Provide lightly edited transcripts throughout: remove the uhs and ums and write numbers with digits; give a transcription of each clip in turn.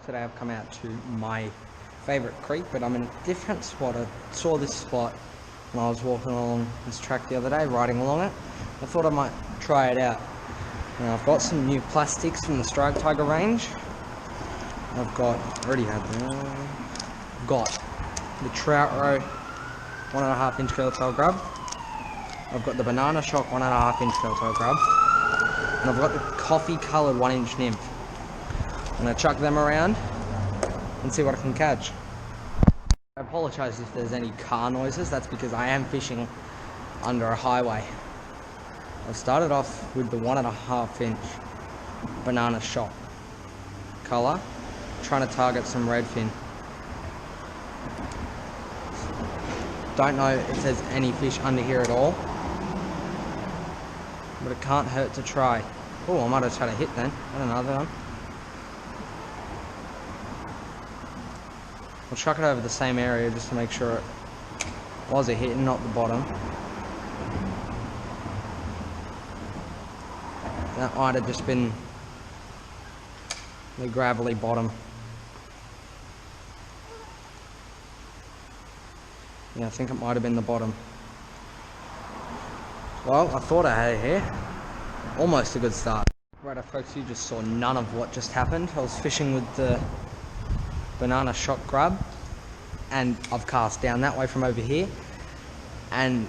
Today I've come out to my favourite creek, but I'm in a different spot. I saw this spot when I was walking along this track the other day, riding along it. I thought I might try it out. Now I've got some new plastics from the Strike Tiger range. I've got the Trout Row 1.5 inch Fieldtail grub. I've got the Banana Shock 1.5 inch Fieldtail grub. And I've got the coffee coloured 1 inch nymph. I'm going to chuck them around and see what I can catch. I apologise if there's any car noises, that's because I am fishing under a highway. I started off with the 1.5 inch Banana Shock colour, trying to target some redfin. Don't know if there's any fish under here at all, but it can't hurt to try. Oh, I might have tried a hit then. I don't know that one. I'll chuck it over the same area just to make sure it was a hit and not the bottom. That might have just been the gravelly bottom. Yeah, I think it might have been the bottom. Well, I thought I had it here. Almost a good start. Right, folks, you just saw none of what just happened. I was fishing with the Banana Shock grub, and I've cast down that way from over here, and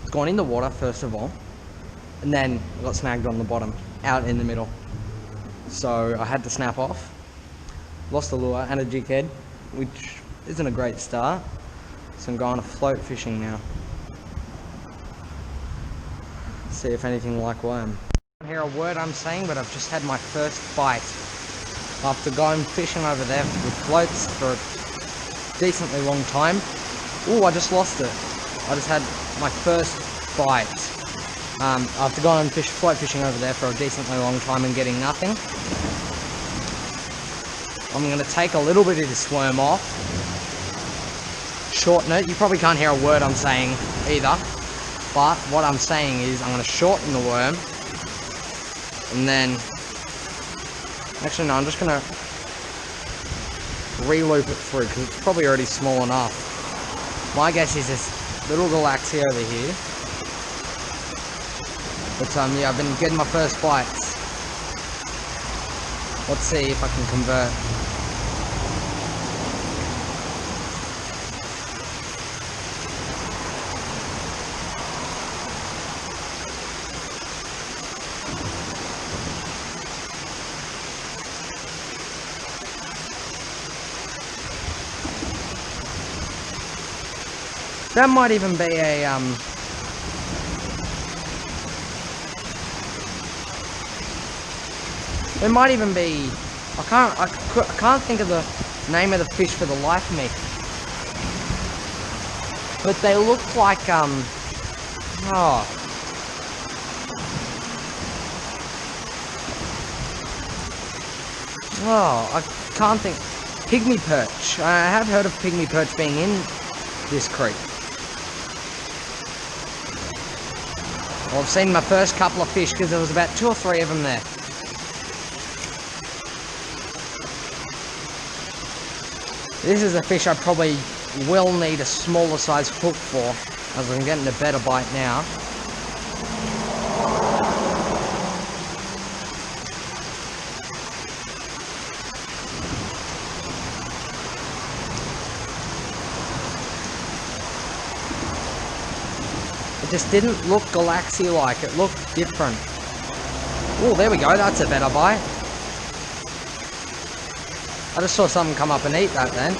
it's gone in the water first of all, and then I got snagged on the bottom, out in the middle. So I had to snap off, lost the lure and a jig head, which isn't a great start. So I'm going to float fishing now. See if anything like worm. I don't hear a word I'm saying, but I've just had my first bite. After going fishing over there with floats for a decently long time. Ooh, I just lost it. I just had my first bite. After going float fishing over there for a decently long time and getting nothing. I'm going to take a little bit of this worm off. Shorten it. You probably can't hear a word I'm saying either. But what I'm saying is I'm going to shorten the worm. And then... Actually, no, I'm just going to re-loop it through because it's probably already small enough. My guess is this little galaxy over here. But yeah, I've been getting my first bites. Let's see if I can convert. That might even be a, it might even be, I can't think of the name of the fish for the life of me. But they look like, I can't think, pygmy perch. I have heard of pygmy perch being in this creek. Well, I've seen my first couple of fish because there was about 2 or 3 of them there. This is a fish I probably will need a smaller size hook for, as I'm getting a better bite now. It just didn't look galaxy-like, it looked different. Oh, there we go, that's a better bite. I just saw something come up and eat that then.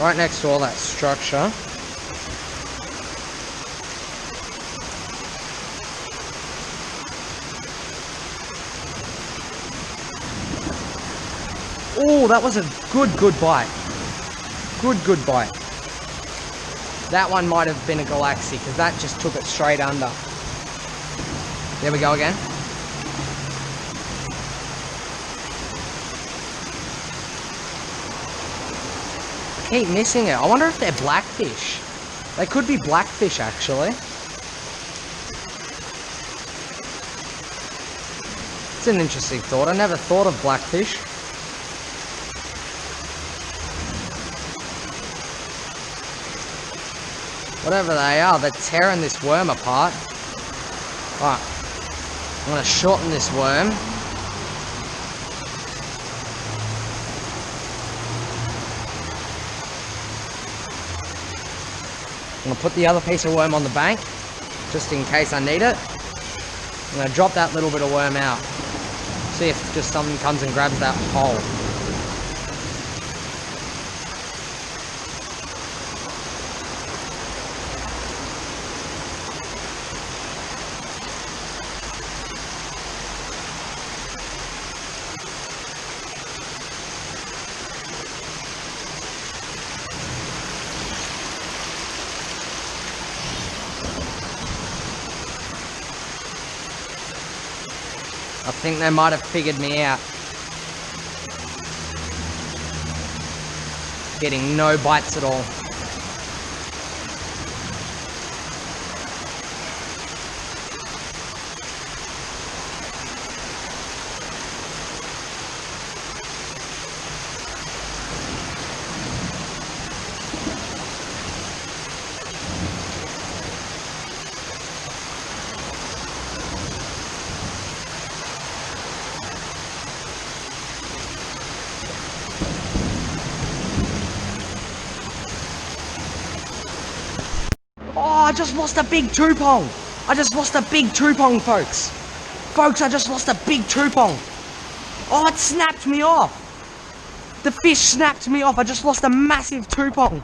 Right next to all that structure. Oh, that was a good bite. Good bite. That one might have been a galaxy, because that just took it straight under. There we go again. keep missing it. I wonder if they're blackfish. They could be blackfish, actually. It's an interesting thought. I never thought of blackfish. Whatever they are, they're tearing this worm apart. Right. I'm going to shorten this worm. I'm going to put the other piece of worm on the bank, just in case I need it. I'm going to drop that little bit of worm out. See if just something comes and grabs that hole. I think they might have figured me out. Getting no bites at all. Oh, I just lost a big Tupong. I just lost a big Tupong, folks. Folks, I just lost a big Tupong. Oh, it snapped me off. The fish snapped me off. I just lost a massive Tupong.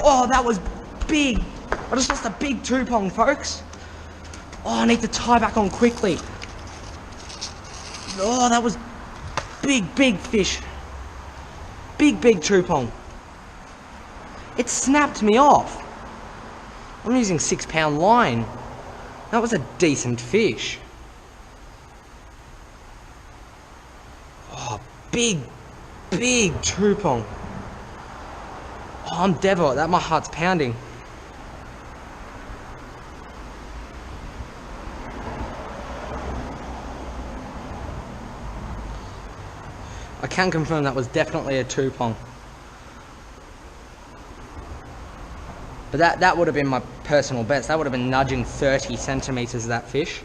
Oh, that was big. I just lost a big Tupong, folks. Oh, I need to tie back on quickly. Oh, that was big fish. Big Tupong. It snapped me off. I'm using 6-pound line. That was a decent fish. Oh, big Tupong. Oh, I'm devil at that. My heart's pounding. I can confirm that was definitely a Tupong. But that would have been my personal best. That would have been nudging 30 centimeters of that fish.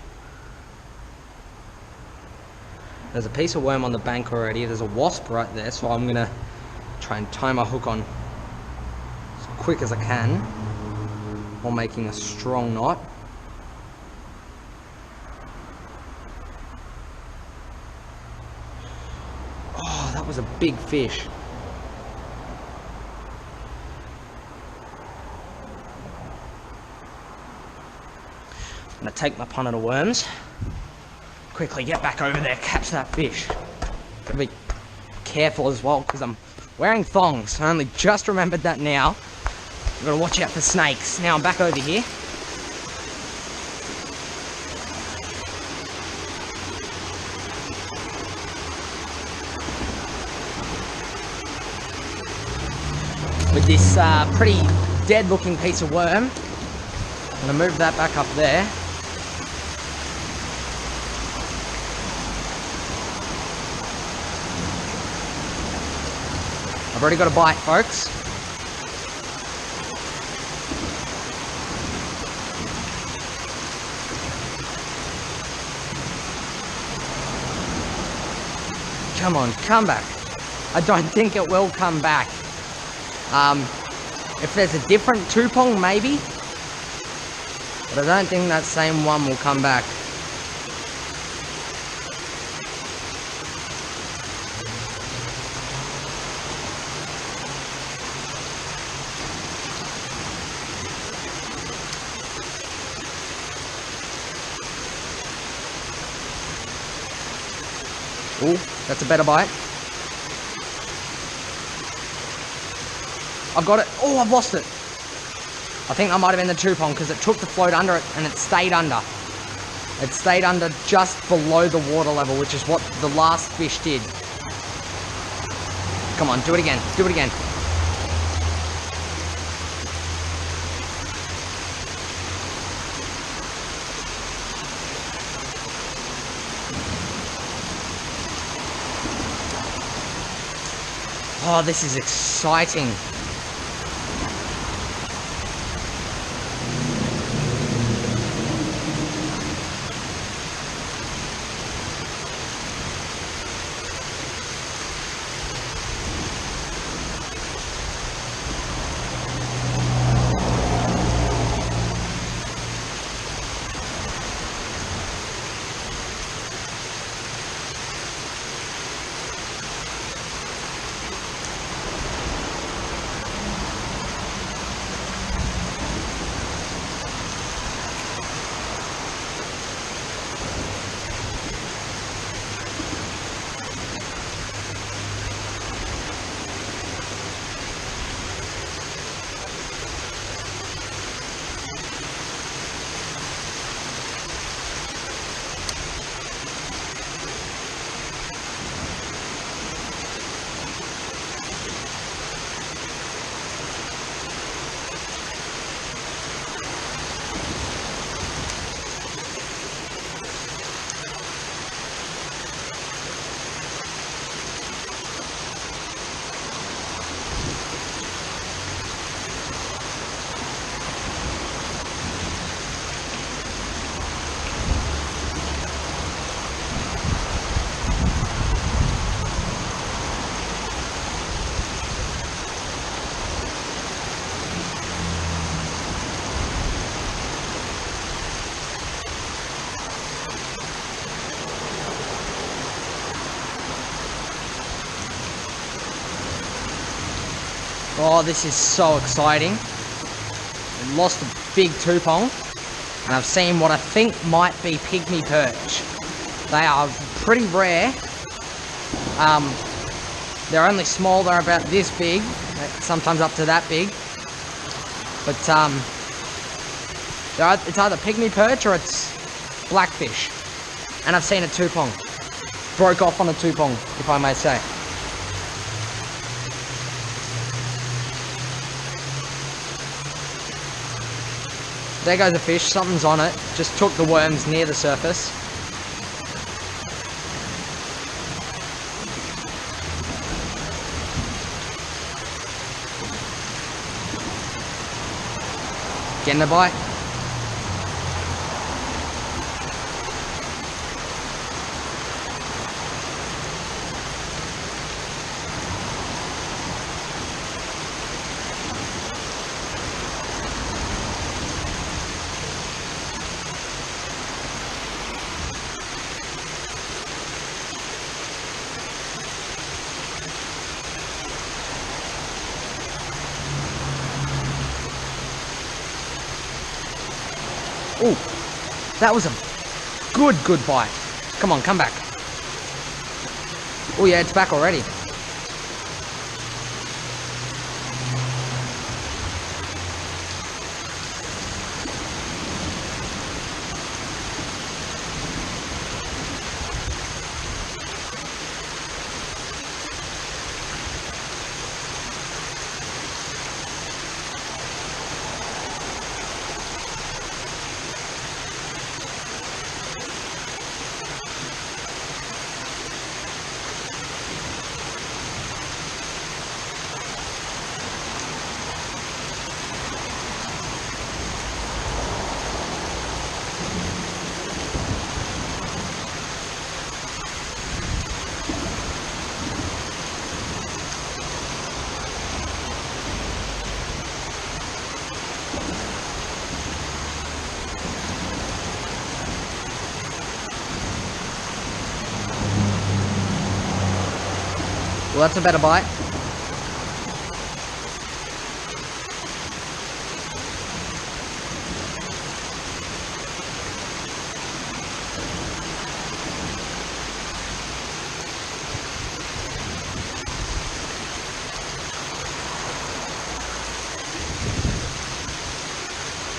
There's a piece of worm on the bank already. There's a wasp right there, so I'm gonna try and tie my hook on as quick as I can while making a strong knot. Oh, that was a big fish. I'm gonna take my punnet of worms, quickly get back over there, catch that fish. Gotta be careful as well because I'm wearing thongs. I only just remembered that now. I've gotta watch out for snakes. Now I'm back over here. With this pretty dead looking piece of worm. I'm gonna move that back up there. I've already got a bite, folks. Come on, come back. I don't think it will come back. If there's a different Tupong, maybe. But I don't think that same one will come back. Ooh, that's a better bite. I've got it. Oh, I've lost it. I think that might have been the Tupong because it took the float under it and it stayed under. It stayed under just below the water level, which is what the last fish did. Come on, do it again. Do it again. Oh, this is exciting. Oh, this is so exciting. I lost a big tupong, and I've seen what I think might be pygmy perch. They are pretty rare. They're only small, they're about this big, sometimes up to that big. But it's either pygmy perch or it's blackfish. And I've seen a tupong. Broke off on a tupong, if I may say. There goes a fish, something's on it. Just took the worms near the surface. Getting a bite. Ooh, that was a good bite. Come on, come back. Oh yeah, it's back already. Well, that's a better bite.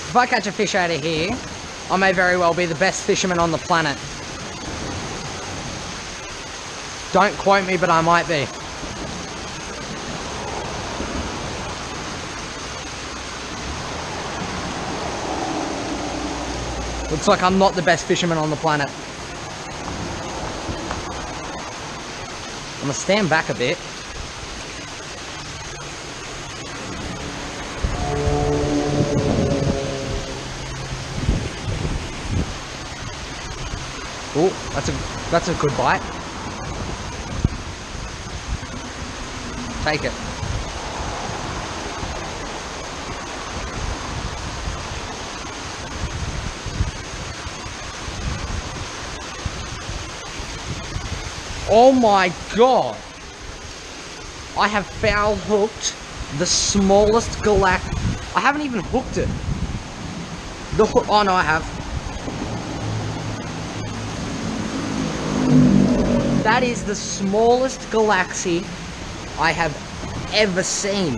If I catch a fish out of here, I may very well be the best fisherman on the planet. Don't quote me, but I might be. Looks like I'm not the best fisherman on the planet. I'm gonna stand back a bit. Oh, that's a good bite. Take it. Oh my god! I have foul hooked the smallest I haven't even hooked it. Oh no, I have. That is the smallest galaxy I have ever seen.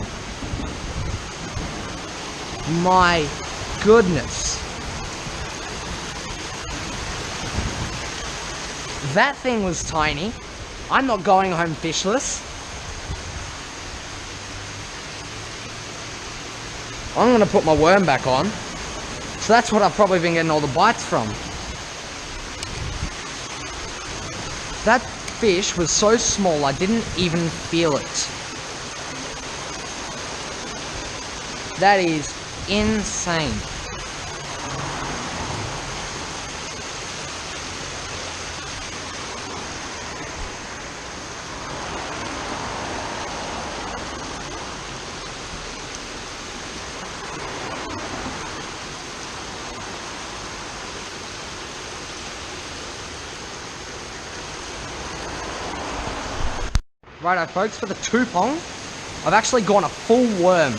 My goodness. That thing was tiny. I'm not going home fishless. I'm gonna put my worm back on. So that's what I've probably been getting all the bites from. That fish was so small I didn't even feel it. That is insane. Righto folks, for the two-pong, I've actually gone a full worm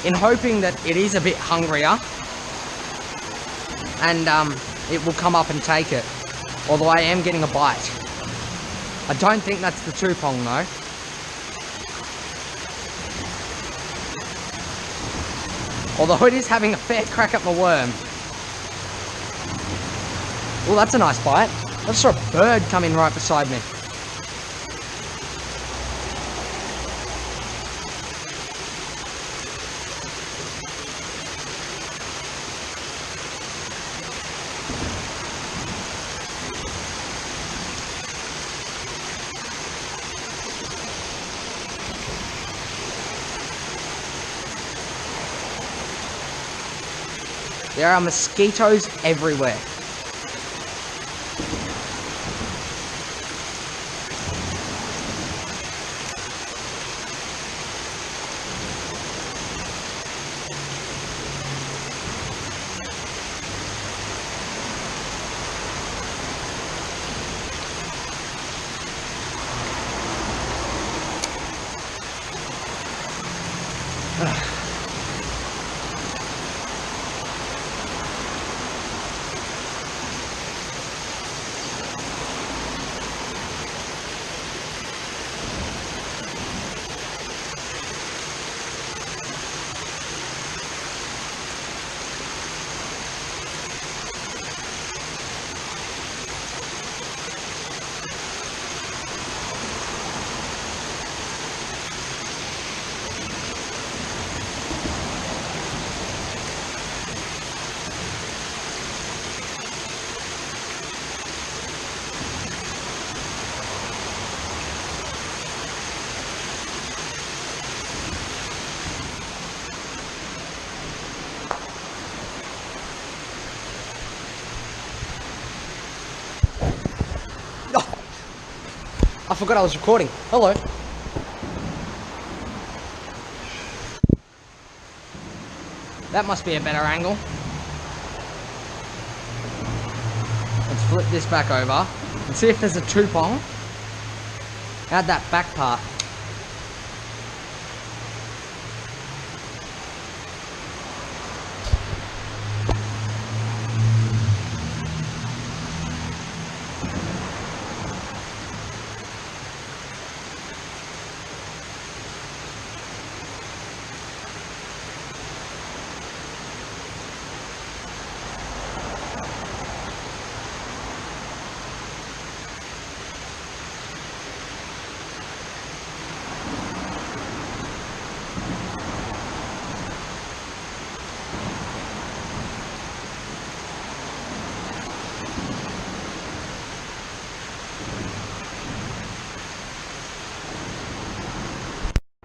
in hoping that it is a bit hungrier and it will come up and take it, although I am getting a bite. I don't think that's the two-pong though. Although it is having a fair crack at my worm. Oh, that's a nice bite. I just saw a bird come in right beside me. There are mosquitoes everywhere. I forgot I was recording. Hello. That must be a better angle. Let's flip this back over and see if there's a two-pong. Add that back part.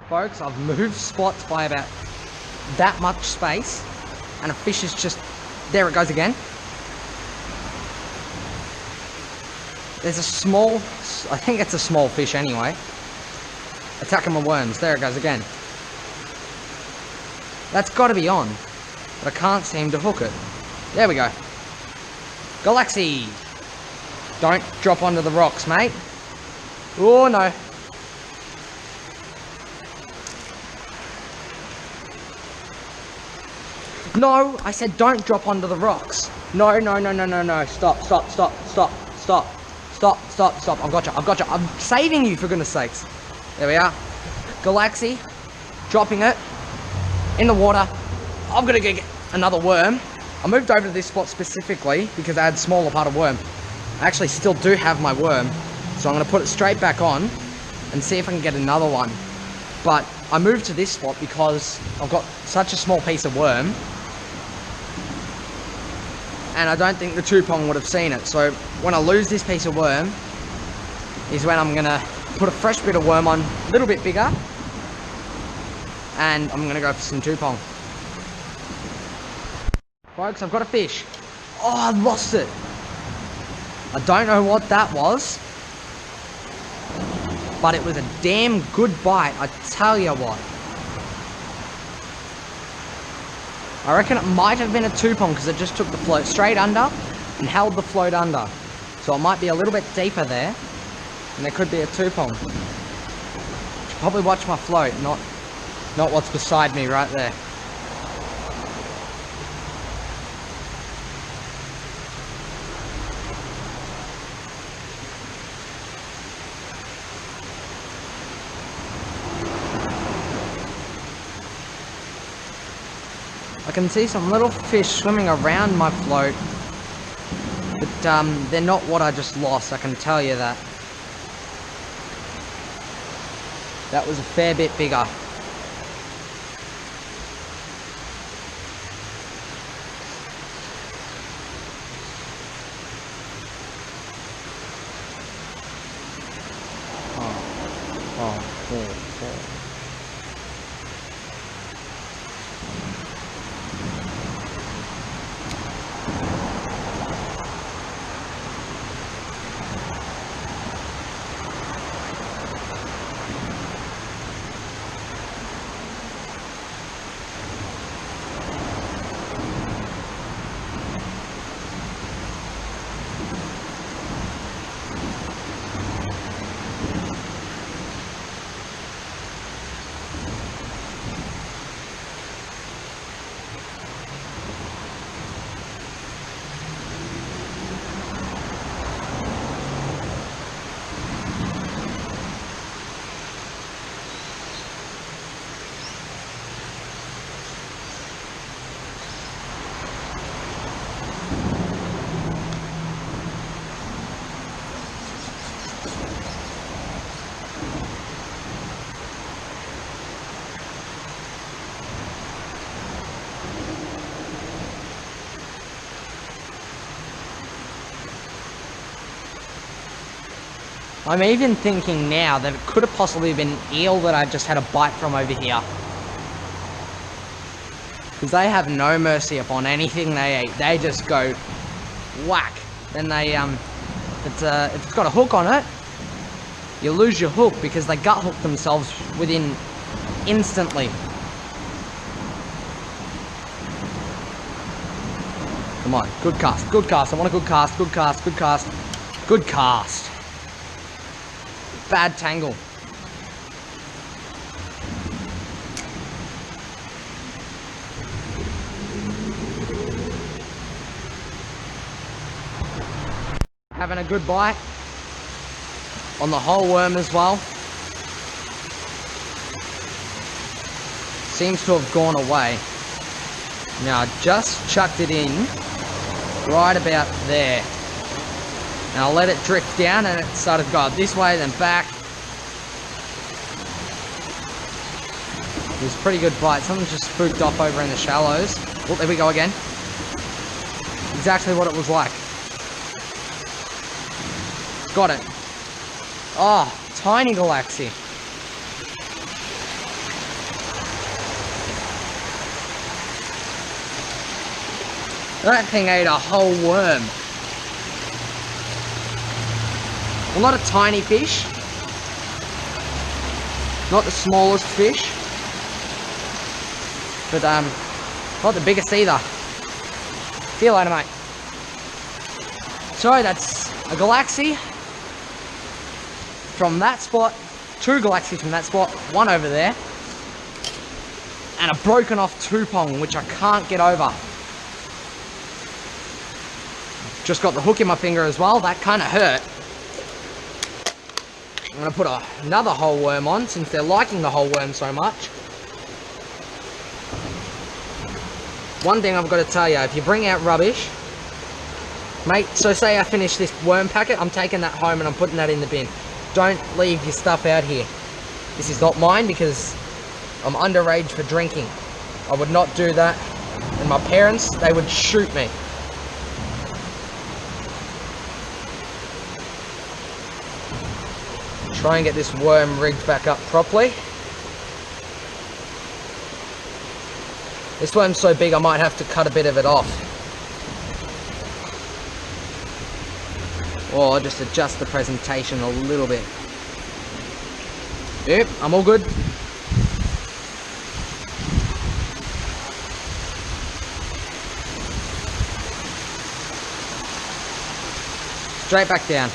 Folks, I've moved spots by about that much space and a fish is just, there it goes again. There's a small, I think it's a small fish anyway, attacking my worms. There it goes again. That's got to be on, but I can't seem to hook it. There we go. Galaxy! Don't drop onto the rocks, mate. Oh, no. No, I said don't drop onto the rocks. No, no, no, no, no, no. Stop, stop, stop, stop, stop. Stop, stop, stop. I've got you, I've got you. I'm saving you, for goodness sakes. There we are. Galaxy. Dropping it. In the water. I'm gonna go get another worm. I moved over to this spot specifically because I had smaller part of worm. I actually still do have my worm. So I'm gonna put it straight back on and see if I can get another one. But I moved to this spot because I've got such a small piece of worm. And I don't think the Tupong would have seen it. So when I lose this piece of worm is when I'm gonna put a fresh bit of worm on, a little bit bigger, and I'm gonna go for some Tupong. Folks, I've got a fish. Oh, I lost it. I don't know what that was, but it was a damn good bite, I tell you what. I reckon it might have been a Tupong because it just took the float straight under and held the float under. So it might be a little bit deeper there, and there could be a Tupong. Should probably watch my float, not what's beside me right there. I can see some little fish swimming around my float, but they're not what I just lost, I can tell you that. That was a fair bit bigger. Oh. I'm even thinking now that it could have possibly been an eel that I just had a bite from over here. Because they have no mercy upon anything they eat. They just go whack. Then they, if it's got a hook on it, you lose your hook because they gut hook themselves within instantly. Come on, good cast, good cast. I want a good cast, good cast, good cast, good cast. Bad tangle. Having a good bite on the whole worm as well. Seems to have gone away. Now I just chucked it in right about there. And I'll let it drift down and it started to go up this way, then back. It was a pretty good bite. Something just spooked off over in the shallows. Oh, there we go again. Exactly what it was like. Got it. Oh, tiny Galaxy. That thing ate a whole worm. Well, not a tiny fish. Not the smallest fish. But, not the biggest either. See you later, mate. So, that's a Galaxy from that spot. 2 Galaxies from that spot. 1 over there. And a broken off Tupong, which I can't get over. Just got the hook in my finger as well. That kind of hurt. I'm going to put another whole worm on since they're liking the whole worm so much. One thing I've got to tell you, if you bring out rubbish, mate, so say I finish this worm packet, I'm taking that home and I'm putting that in the bin. Don't leave your stuff out here. This is not mine because I'm underage for drinking. I would not do that. And my parents, they would shoot me. Try and get this worm rigged back up properly. This worm's so big I might have to cut a bit of it off. Or just adjust the presentation a little bit. Yep, I'm all good. Straight back down.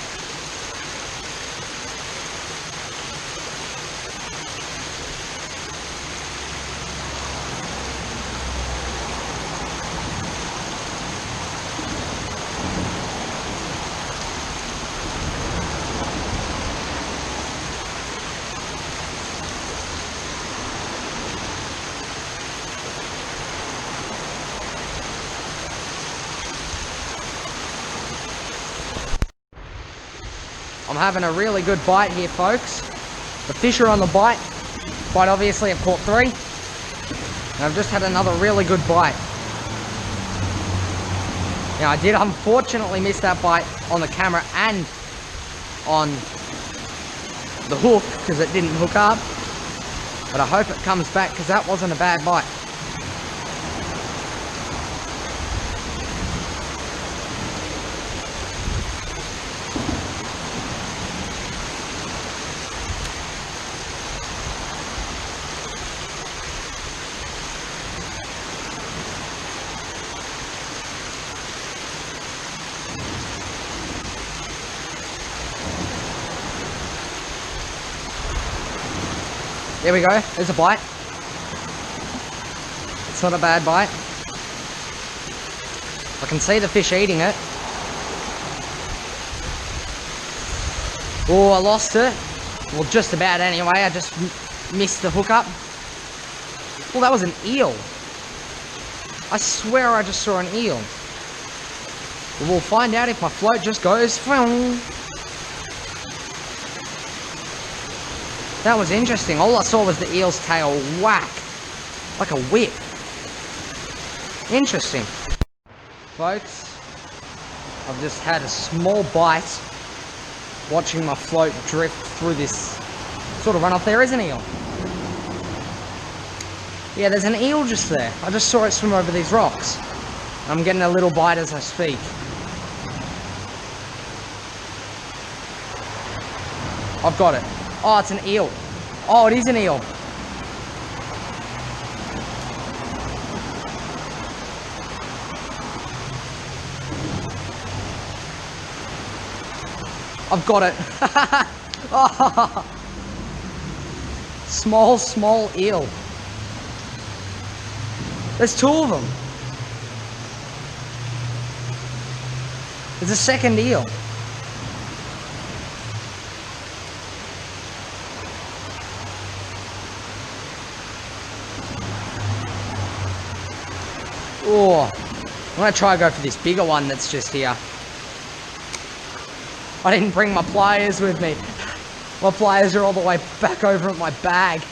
I'm having a really good bite here, folks. The fish are on the bite. Quite obviously, I've caught 3. And I've just had another really good bite. Now, I did unfortunately miss that bite on the camera and on the hook because it didn't hook up. But I hope it comes back because that wasn't a bad bite. There we go, there's a bite. It's not a bad bite. I can see the fish eating it. Oh, I lost it. Well, just about anyway, I just missed the hook up. Well, that was an eel. I swear I just saw an eel. We'll find out if my float just goes. That was interesting. All I saw was the eel's tail whack. Like a whip. Interesting. Folks, I've just had a small bite watching my float drift through this sort of runoff. There is an eel. Yeah, there's an eel just there. I just saw it swim over these rocks. I'm getting a little bite as I speak. I've got it. Oh, it's an eel. Oh, it is an eel. I've got it. Oh. Small eel. There's 2 of them. There's a second eel. Oh, I'm gonna try and go for this bigger one that's just here. I didn't bring my pliers with me. My pliers are all the way back over at my bag.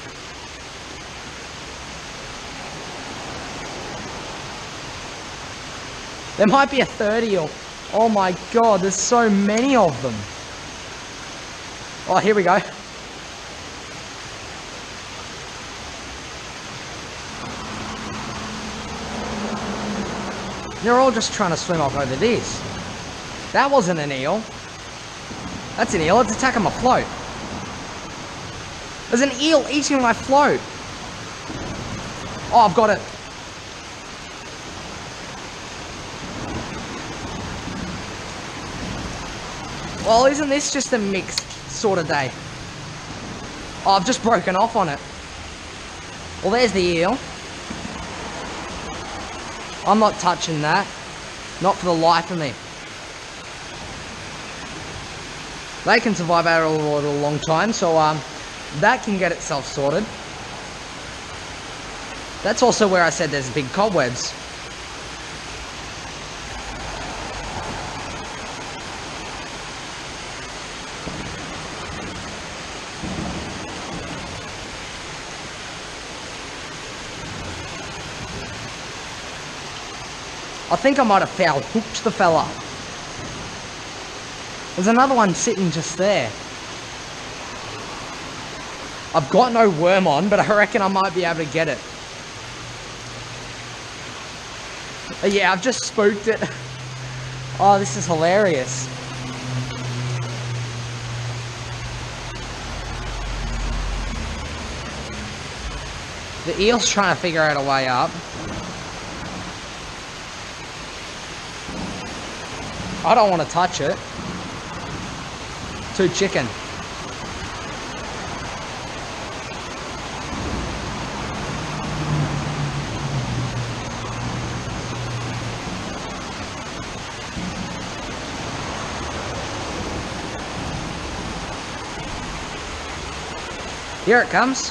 There might be a third eel. Oh my god, there's so many of them. Oh, here we go. They're all just trying to swim off over this. That wasn't an eel. That's an eel. It's attacking my float. There's an eel eating my float. Oh, I've got it. Well, isn't this just a mixed sort of day? Oh, I've just broken off on it. Well, there's the eel. I'm not touching that. Not for the life of me. They can survive out of the water a long time, so that can get itself sorted. That's also where I said there's big cobwebs. I think I might have foul hooked the fella. There's another one sitting just there. I've got no worm on, but I reckon I might be able to get it. Yeah, I've just spooked it. Oh, this is hilarious. The eel's trying to figure out a way up. I don't want to touch it. Too chicken. Here it comes.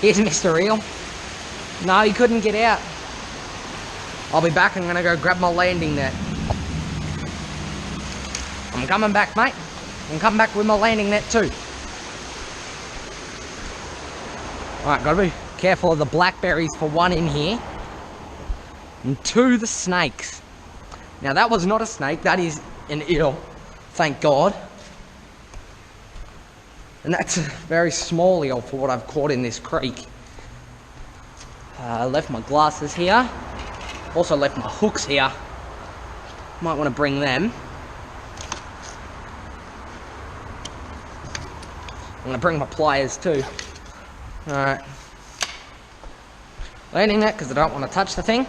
Here's Mr. Eel. No, he couldn't get out. I'll be back. I'm going to go grab my landing net. I'm coming back, mate. I'm coming back with my landing net too. Alright, gotta be careful of the blackberries for one in here. And two, the snakes. Now that was not a snake, that is an eel. Thank God. And that's a very small eel for what I've caught in this creek. I left my glasses here. Also left my hooks here. Might want to bring them. I'm going to bring my pliers too. Alright. Landing net because I don't want to touch the thing.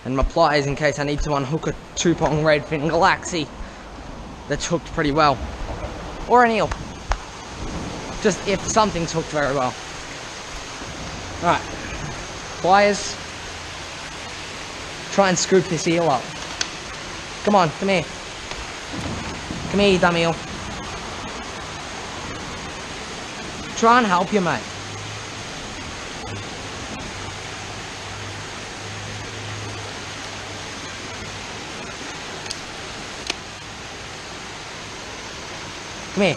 And my pliers in case I need to unhook a 2-prong redfin galaxy that's hooked pretty well. Or an eel. Just if something's hooked very well. Alright. Pliers. Try and scoop this eel up. Come on, come here. Come here, you dumb eel. Try and help you, mate. Come here.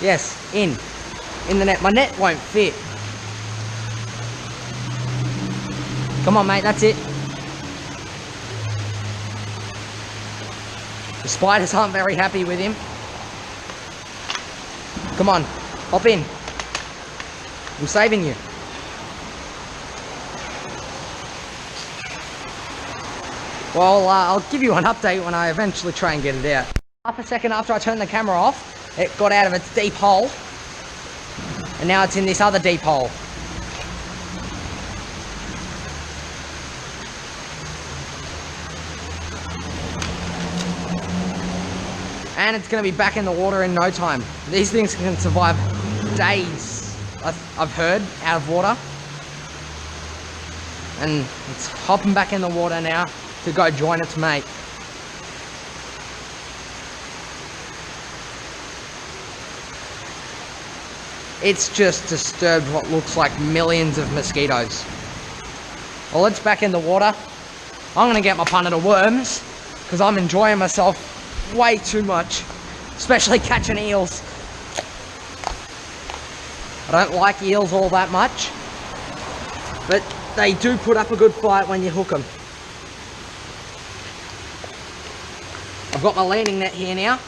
Yes, in the net. My net won't fit. Come on, mate, that's it. The spiders aren't very happy with him. Come on, hop in. I'm saving you. Well, I'll give you an update when I eventually try and get it out. Half a second after I turned the camera off, it got out of its deep hole. And now it's in this other deep hole. And it's going to be back in the water in no time. These things can survive days, I've heard, out of water. And it's hopping back in the water now to go join its mate. It's just disturbed what looks like millions of mosquitoes. Well, it's back in the water. I'm going to get my punnet of worms because I'm enjoying myself way too much, especially catching eels. I don't like eels all that much, but they do put up a good fight when you hook them. I've got my landing net here now.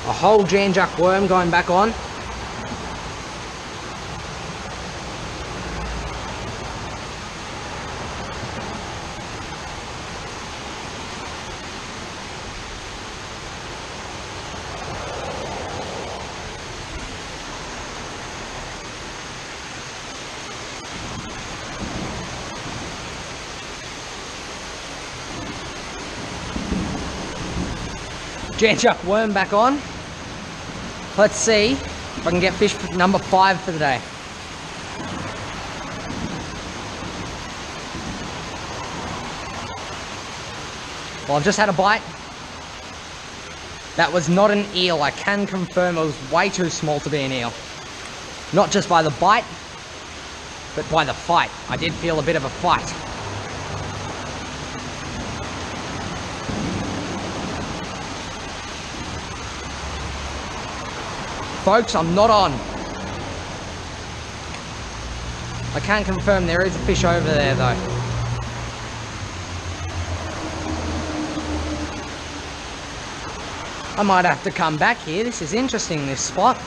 A whole Jan Juck worm going back on. Janchuck worm back on. Let's see if I can get fish number 5 for the day. Well, I've just had a bite. That was not an eel. I can confirm it was way too small to be an eel. Not just by the bite, but by the fight. I did feel a bit of a fight. Folks, I'm not on. I can confirm there is a fish over there though. I might have to come back here. This is interesting, this spot.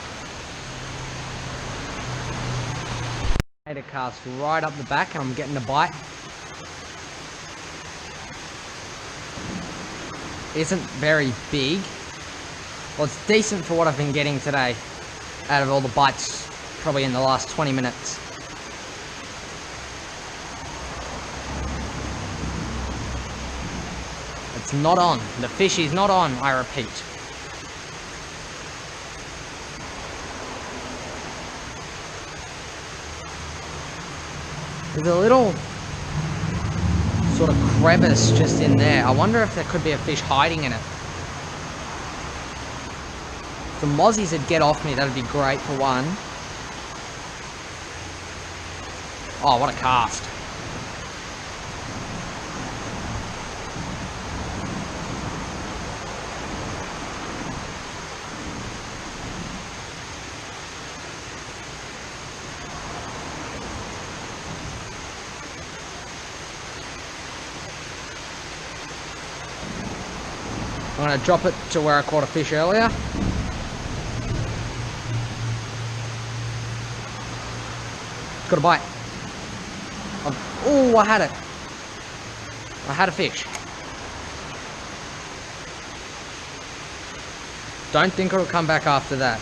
I made a cast right up the back and I'm getting a bite. Isn't very big. Well, it's decent for what I've been getting today out of all the bites, probably in the last 20 minutes. It's not on. The fish is not on, I repeat. There's a little sort of crevice just in there. I wonder if there could be a fish hiding in it. If the mozzies would get off me, that'd be great for one. Oh, what a cast. I'm going to drop it to where I caught a fish earlier. Got a bite. Oh, I had it. I had a fish. Don't think it'll come back after that.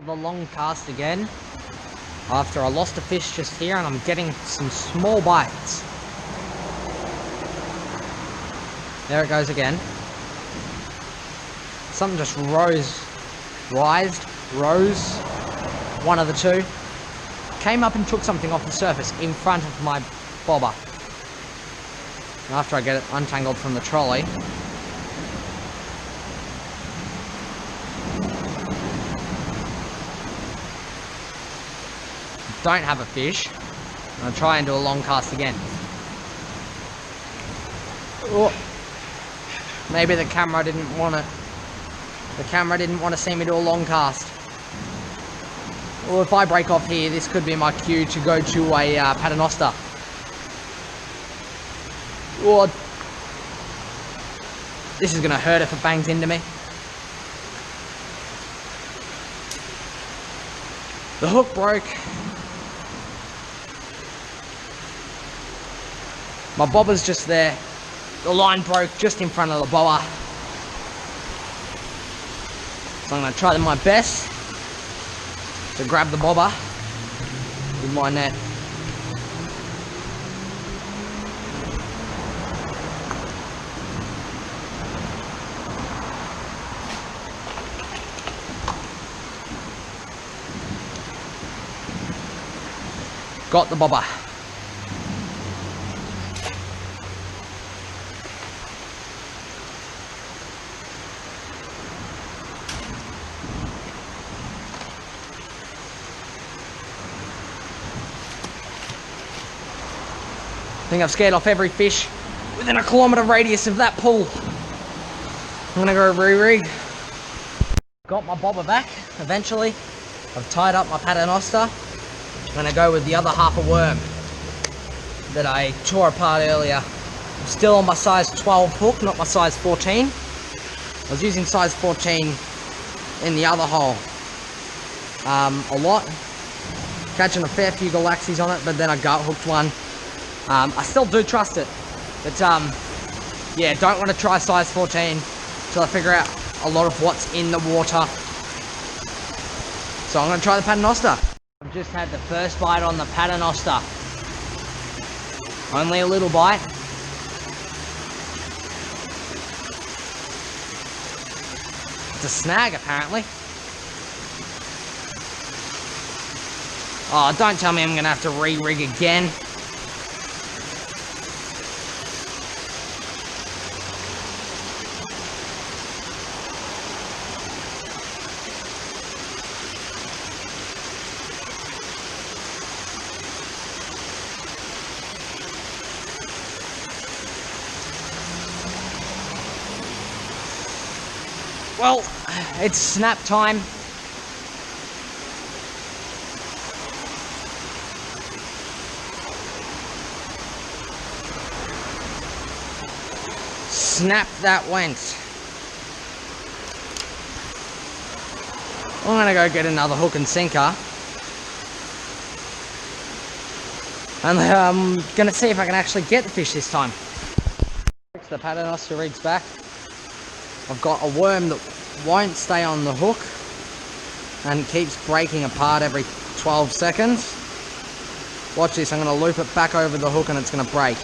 The long cast again after I lost a fish just here, and I'm getting some small bites. There it goes again. Something just rose, one of the two, came up and took something off the surface in front of my bobber. And after I get it untangled from the trolley, don't have a fish. I'll try and do a long cast again. Oh, maybe the camera didn't want it. The camera didn't want to see me do a long cast. Well, if I break off here, this could be my cue to go to a paternoster. Oh, this is going to hurt if it bangs into me. The hook broke. My bobber's just there. The line broke just in front of the bobber. So I'm going to try my best to grab the bobber with my net. Got the bobber. I think I've scared off every fish within a kilometre radius of that pool. I'm gonna go re-rig. Got my bobber back eventually. I've tied up my paternoster. I'm gonna go with the other half a worm that I tore apart earlier. I'm still on my size 12 hook, not my size 14. I was using size 14 in the other hole a lot. catching a fair few Galaxies on it, but then I gut hooked one. I still do trust it, but yeah, don't want to try size 14 till I figure out a lot of what's in the water. So I'm going to try the Paternoster. I've just had the first bite on the Paternoster. Only a little bite. It's a snag, apparently. Oh, don't tell me I'm going to have to re-rig again. Well, it's snap time. Snap that went. I'm gonna go get another hook and sinker. And I'm gonna see if I can actually get the fish this time. The Paternoster rig's back. I've got a worm that won't stay on the hook and keeps breaking apart every 12 seconds. Watch this, I'm going to loop it back over the hook and it's going to break.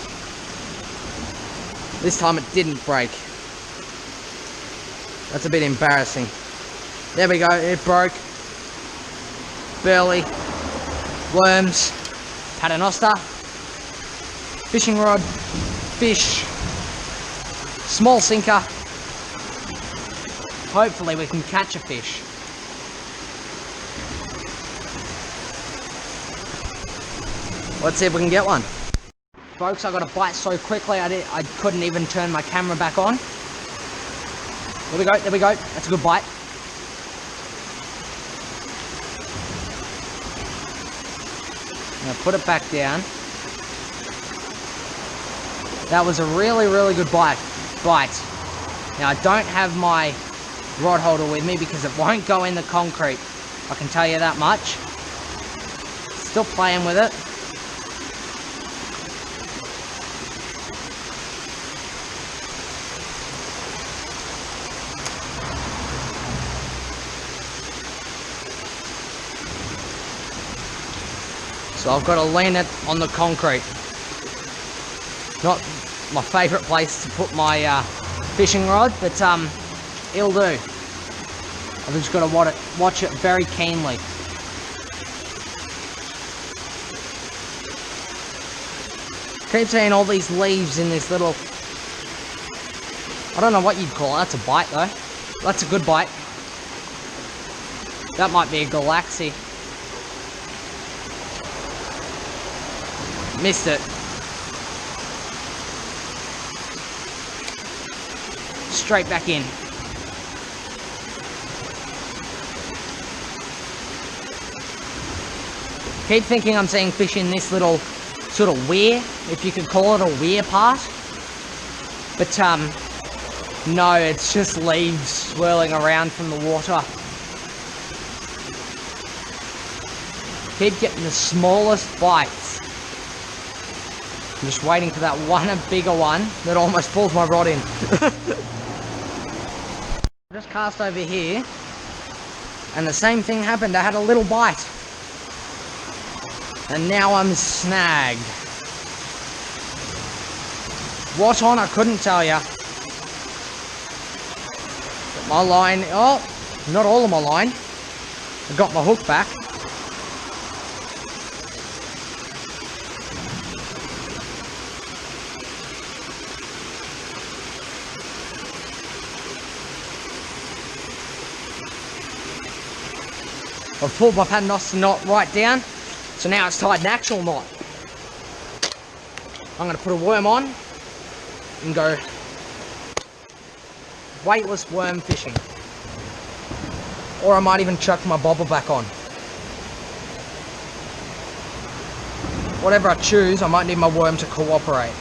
This time it didn't break. That's a bit embarrassing. There we go, it broke. Burley, worms, Paternoster, fishing rod, fish, small sinker. Hopefully we can catch a fish. Let's see if we can get one. Folks, I got a bite so quickly I couldn't even turn my camera back on. There we go, there we go. That's a good bite. I'm gonna put it back down. That was a really, really good bite. Now I don't have my rod holder with me because it won't go in the concrete. I can tell you that much. Still playing with it. So I've got to lean it on the concrete. Not my favourite place to put my fishing rod, but it'll do. I've just got to watch it very keenly. Keep seeing all these leaves in this little... I don't know what you'd call it. That's a bite though. That's a good bite. That might be a Galaxy. Missed it. Straight back in. Keep thinking I'm seeing fish in this little sort of weir, if you could call it a weir part. But no, it's just leaves swirling around from the water. Keep getting the smallest bites. I'm just waiting for that one, a bigger one, that almost pulls my rod in. Just cast over here, and the same thing happened. I had a little bite. And now I'm snagged. What on? I couldn't tell you. But my line, oh, not all of my line. I got my hook back. I've pulled my Paternoster knot right down, so now it's tied an actual knot. I'm going to put a worm on and go weightless worm fishing. Or I might even chuck my bobber back on. Whatever I choose, I might need my worm to cooperate.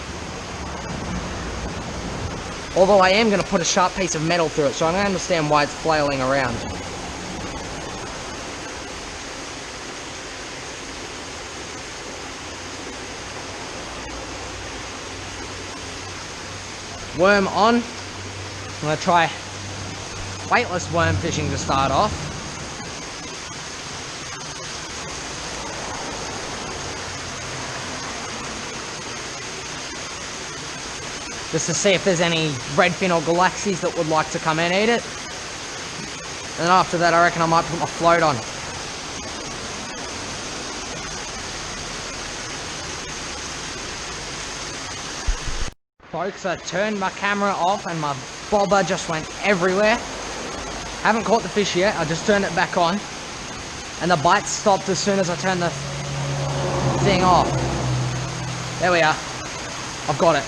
Although I am going to put a sharp piece of metal through it, so I don't understand why it's flailing around. Worm on. I'm gonna try weightless worm fishing to start off. Just to see if there's any redfin or galaxies that would like to come and eat it. And after that, I reckon I might put my float on. Folks, I turned my camera off and my bobber just went everywhere. Haven't caught the fish yet, I just turned it back on. And the bite stopped as soon as I turned the thing off. There we are. I've got it.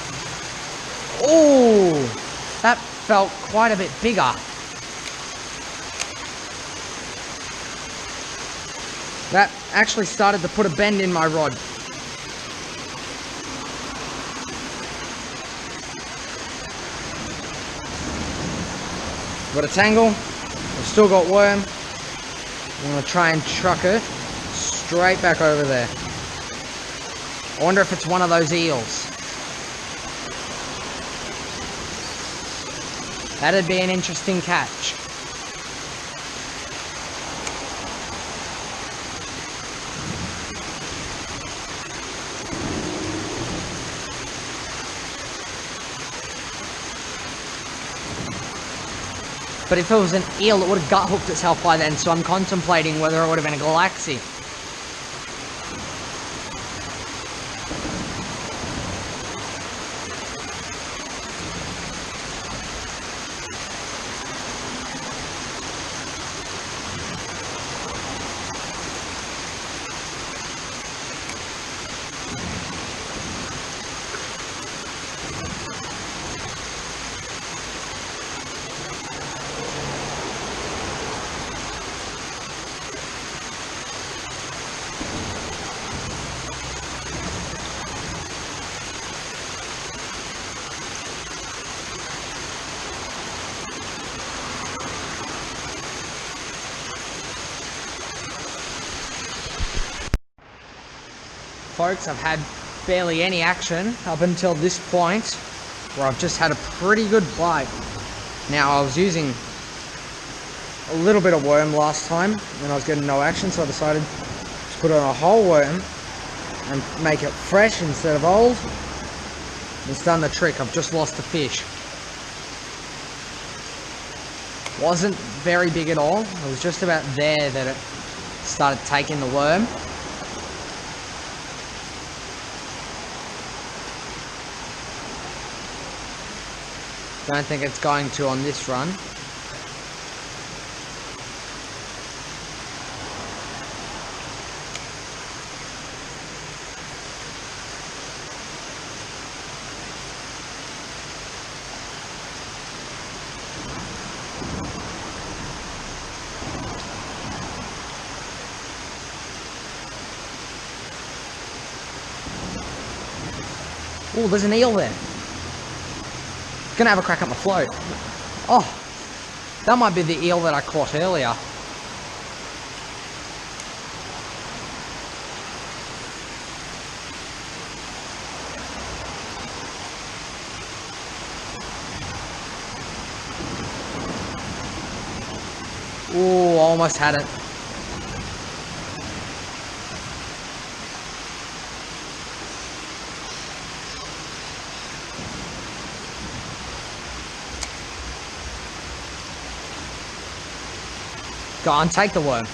Oh, that felt quite a bit bigger. That actually started to put a bend in my rod. Got a tangle. I've still got worm. I'm going to try and truck it straight back over there. I wonder if it's one of those eels. That'd be an interesting catch. But if it was an eel, it would have gut hooked itself by then, so I'm contemplating whether it would have been a galaxy. Folks, I've had barely any action up until this point, where I've just had a pretty good bite. Now, I was using a little bit of worm last time, and I was getting no action, so I decided to put on a whole worm and make it fresh instead of old. It's done the trick. I've just lost the fish. Wasn't very big at all. It was just about there that it started taking the worm. Don't think it's going to on this run. Oh, there's an eel there. Gonna have a crack at my float. Oh, that might be the eel that I caught earlier. Oh, almost had it. Go on, take the worm.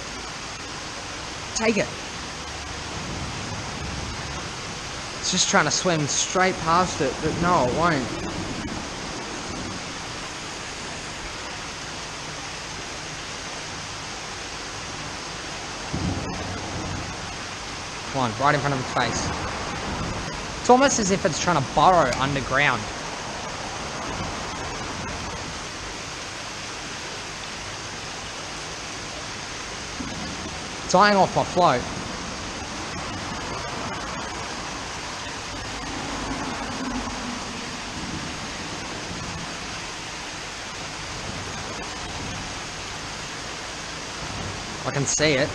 Take it. It's just trying to swim straight past it, but no, it won't. Come on, right in front of its face. It's almost as if it's trying to burrow underground. Tying off my float. I can see it.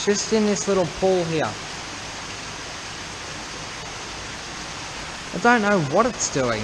just in this little pool here. I don't know what it's doing.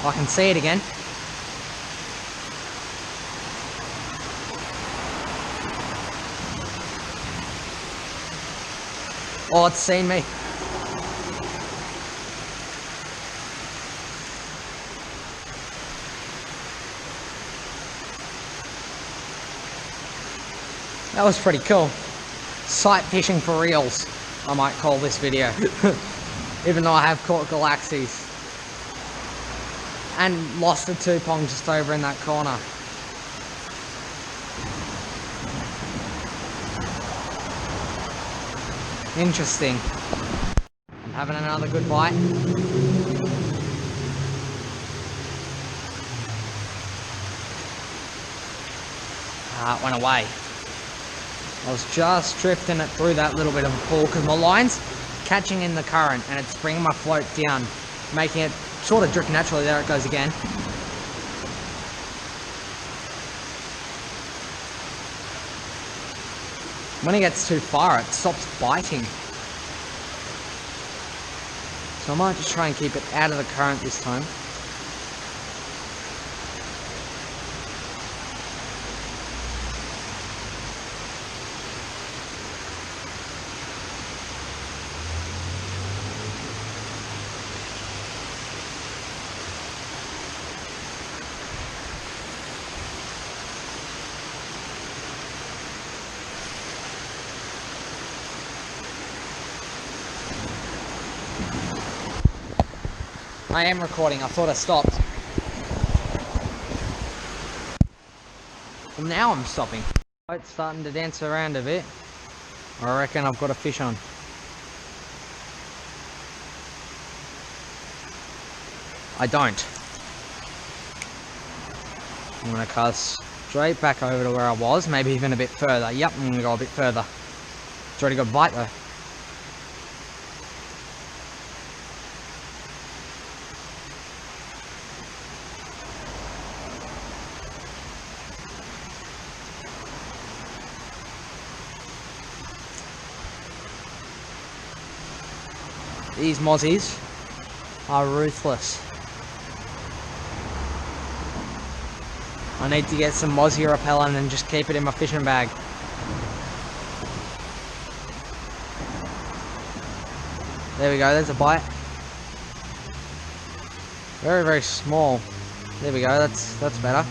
I can see it again. Oh, it's seen me. That was pretty cool. Sight fishing for reals, I might call this video. Even though I have caught galaxies. And lost a 2-pong just over in that corner. Interesting. I'm having another good bite. Ah, it went away. I was just drifting it through that little bit of a pool because my line's catching in the current and it's bringing my float down, making it sort of drift naturally. There it goes again. When it gets too far, it stops biting. So I might just try and keep it out of the current this time. I am recording, I thought I stopped. Well, now I'm stopping. It's starting to dance around a bit. I reckon I've got a fish on. I don't. I'm going to cast straight back over to where I was, maybe even a bit further. Yep, I'm going to go a bit further. It's already got a bite though. These mozzies are ruthless. I need to get some mozzie repellent and just keep it in my fishing bag. There we go, there's a bite. Very, very small. There we go, that's better.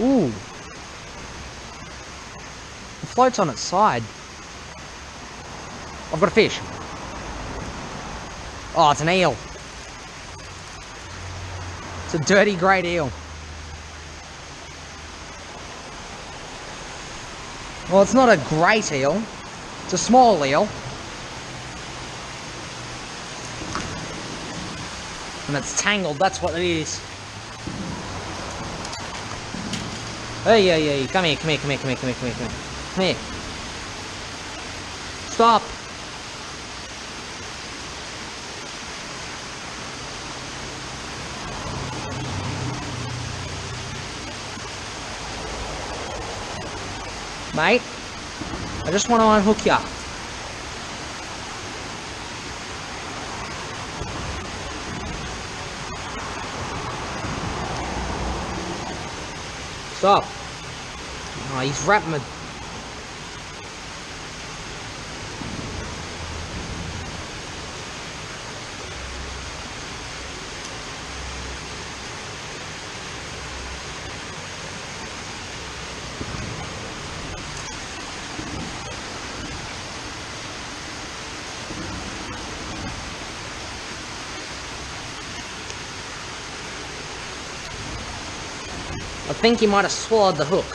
Ooh. The float's on its side. I've got a fish. Oh, it's an eel. It's a dirty great eel. Well, it's not a great eel. It's a small eel. And it's tangled, that's what it is. Hey, come here. Come here. Stop. Mate, I just want to unhook ya. Stop. Oh, he's wrapping me. I think he might have swallowed the hook.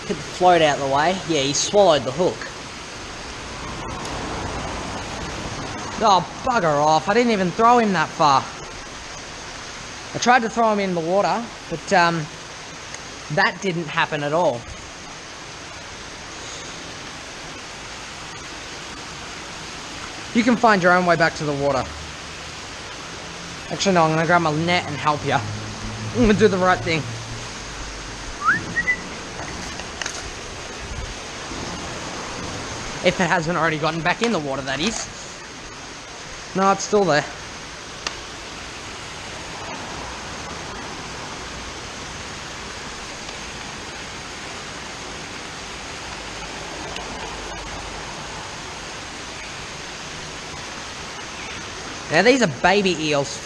Get the float out of the way. Yeah, he swallowed the hook. Oh, bugger off. I didn't even throw him that far. I tried to throw him in the water, but that didn't happen at all. You can find your own way back to the water. Actually, no, I'm going to grab my net and help you. I'm going to do the right thing. If it hasn't already gotten back in the water, that is. No, it's still there. Now these are baby eels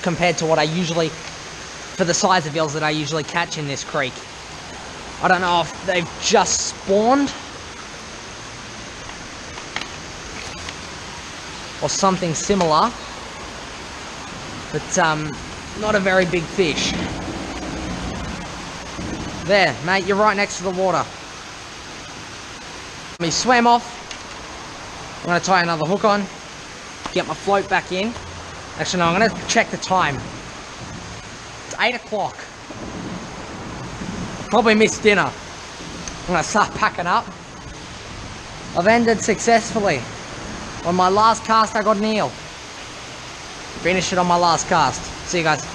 compared to what I usually, for the size of eels that I usually catch in this creek. I don't know if they've just spawned or something similar, but not a very big fish. There, mate, you're right next to the water. He swam off. I'm going to tie another hook on, get my float back in. Actually, no, I'm going to check the time. It's 8 o'clock. Probably missed dinner. I'm going to start packing up. I've ended successfully. On my last cast, I got an eel. Finish it on my last cast. See you guys.